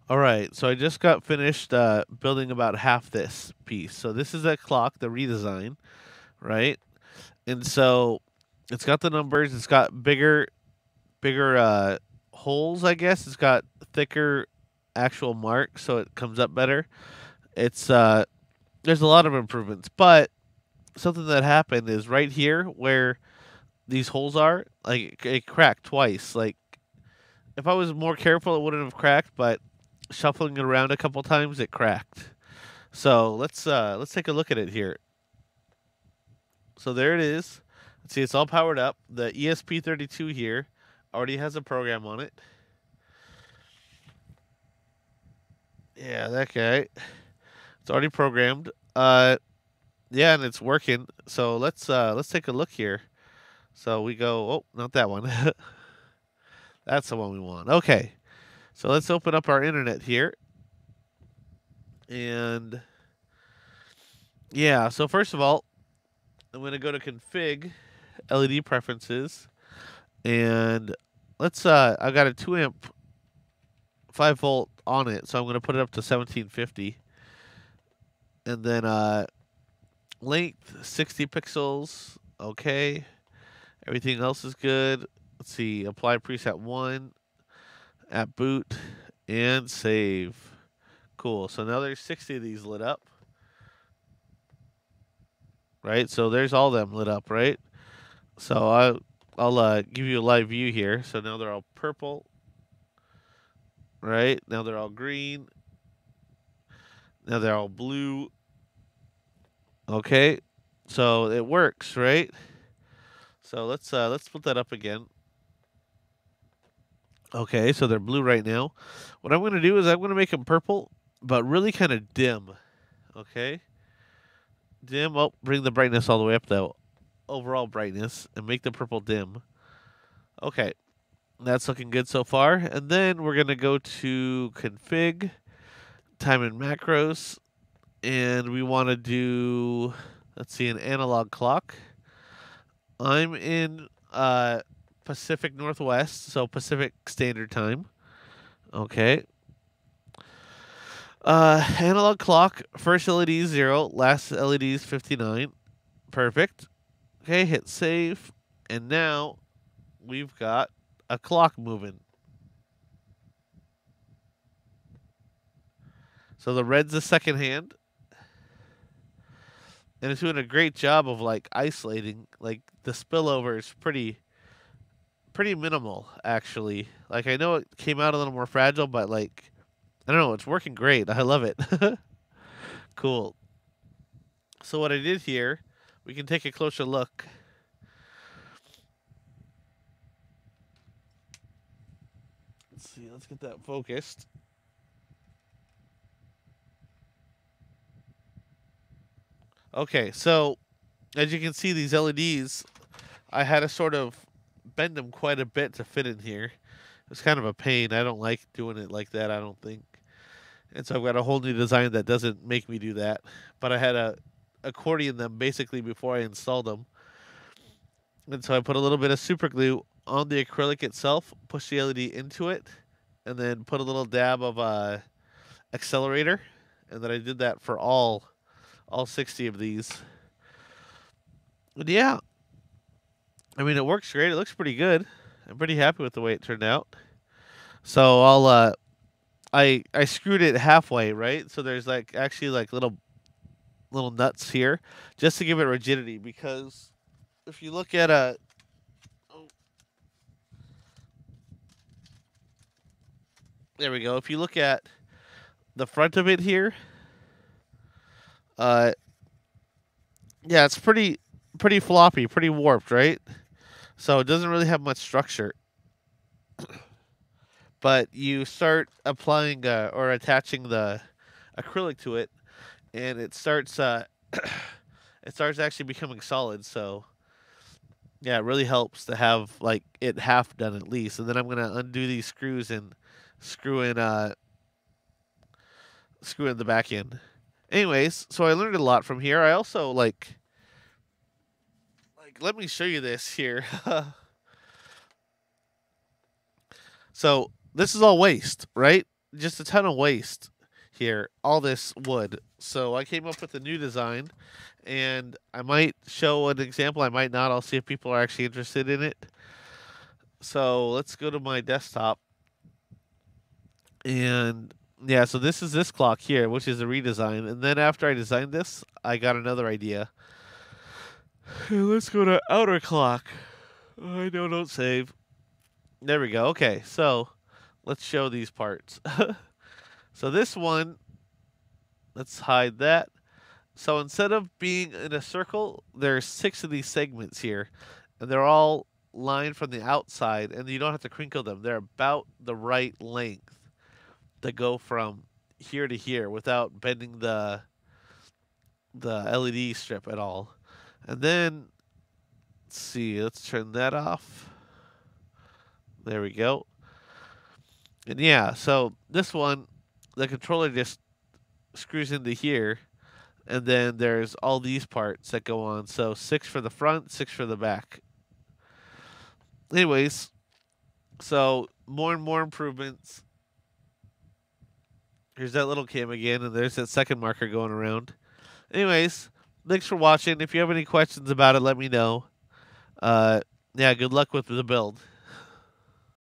All right, so I just got finished building about half this piece. So this is a clock, the redesign, right? And so it's got the numbers. It's got bigger holes, I guess. It's got thicker actual marks, so it comes up better. It's there's a lot of improvements, but something that happened is right here where these holes are, like it cracked twice. Like if I was more careful, it wouldn't have cracked, but shuffling it around a couple times, it cracked. So let's take a look at it here. So there it is. Let's see, it's all powered up. The ESP32 here already has a program on it. Yeah, that guy. It's already programmed. Yeah, and it's working. So let's take a look here. So we go. Oh, not that one. That's the one we want. Okay. So let's open up our internet here. And yeah, so first of all, I'm going to go to config LED preferences and let's I've got a 2 amp 5 volt on it, so I'm going to put it up to 1750. And then length 60 pixels. Okay. Everything else is good. Let's see, apply preset 1 at boot and save. Cool. So now there's 60 of these lit up. Right? So there's all of them lit up, right? So I'll give you a live view here. So now they're all purple, right? Now they're all green. Now they're all blue. Okay. So it works, right? So let's split that up again. Okay, so they're blue right now. What I'm going to do is I'm going to make them purple, but really kind of dim. Okay? Dim. Oh, bring the brightness all the way up though. Overall brightness and make the purple dim. Okay. That's looking good so far. And then we're going to go to config, time and macros, and we want to do, let's see, an analog clock. I'm in Pacific Northwest, so Pacific Standard Time. Okay. Analog clock, first LED is 0, last LED is 59. Perfect. Okay, hit save. And now we've got a clock moving. So the red's the second hand. And it's doing a great job of like isolating. Like the spillover is pretty minimal actually. Like I know it came out a little more fragile, but like I don't know, it's working great. I love it. Cool. So what I did here, we can take a closer look. Let's see, let's get that focused. Okay, so as you can see, these LEDs, I had to sort of bend them quite a bit to fit in here. It's kind of a pain. I don't like doing it like that, I don't think. And so I've got a whole new design that doesn't make me do that. But I had to accordion them basically before I installed them. And so I put a little bit of super glue on the acrylic itself, push the LED into it, and then put a little dab of accelerator. And then I did that for all 60 of these. And yeah, I mean it works great. It looks pretty good. I'm pretty happy with the way it turned out. So I screwed it halfway, right? So there's like actually like little nuts here just to give it rigidity because if you look at a oh, there we go. If you look at the front of it here, uh yeah, it's pretty floppy, pretty warped, right? So it doesn't really have much structure. But you start applying or attaching the acrylic to it, and it starts actually becoming solid. So yeah, it really helps to have like it half done at least. And then I'm gonna undo these screws and screw in uh screw in the back end. Anyways, so I learned a lot from here. I also like let me show you this here. So this is all waste, right? just a ton of waste here, all this wood. So I came up with a new design, and I might show an example. I might not. I'll see if people are actually interested in it. So let's go to my desktop. And yeah, so this is this clock here, which is a redesign. And then after I designed this, I got another idea. Let's go to outer clock. I know, don't save. There we go. Okay, so let's show these parts. So this one, let's hide that. So instead of being in a circle, there's 6 of these segments here, and they're all lined from the outside, and you don't have to crinkle them. They're about the right length to go from here to here without bending the LED strip at all. And then let's see, let's turn that off. There we go. And yeah, so this one, the controller just screws into here, and then there's all these parts that go on. So 6 for the front, 6 for the back. Anyways, so more and more improvements. Here's that little cam again, and there's that second marker going around. Anyways, thanks for watching. If you have any questions about it, let me know. Yeah, good luck with the build.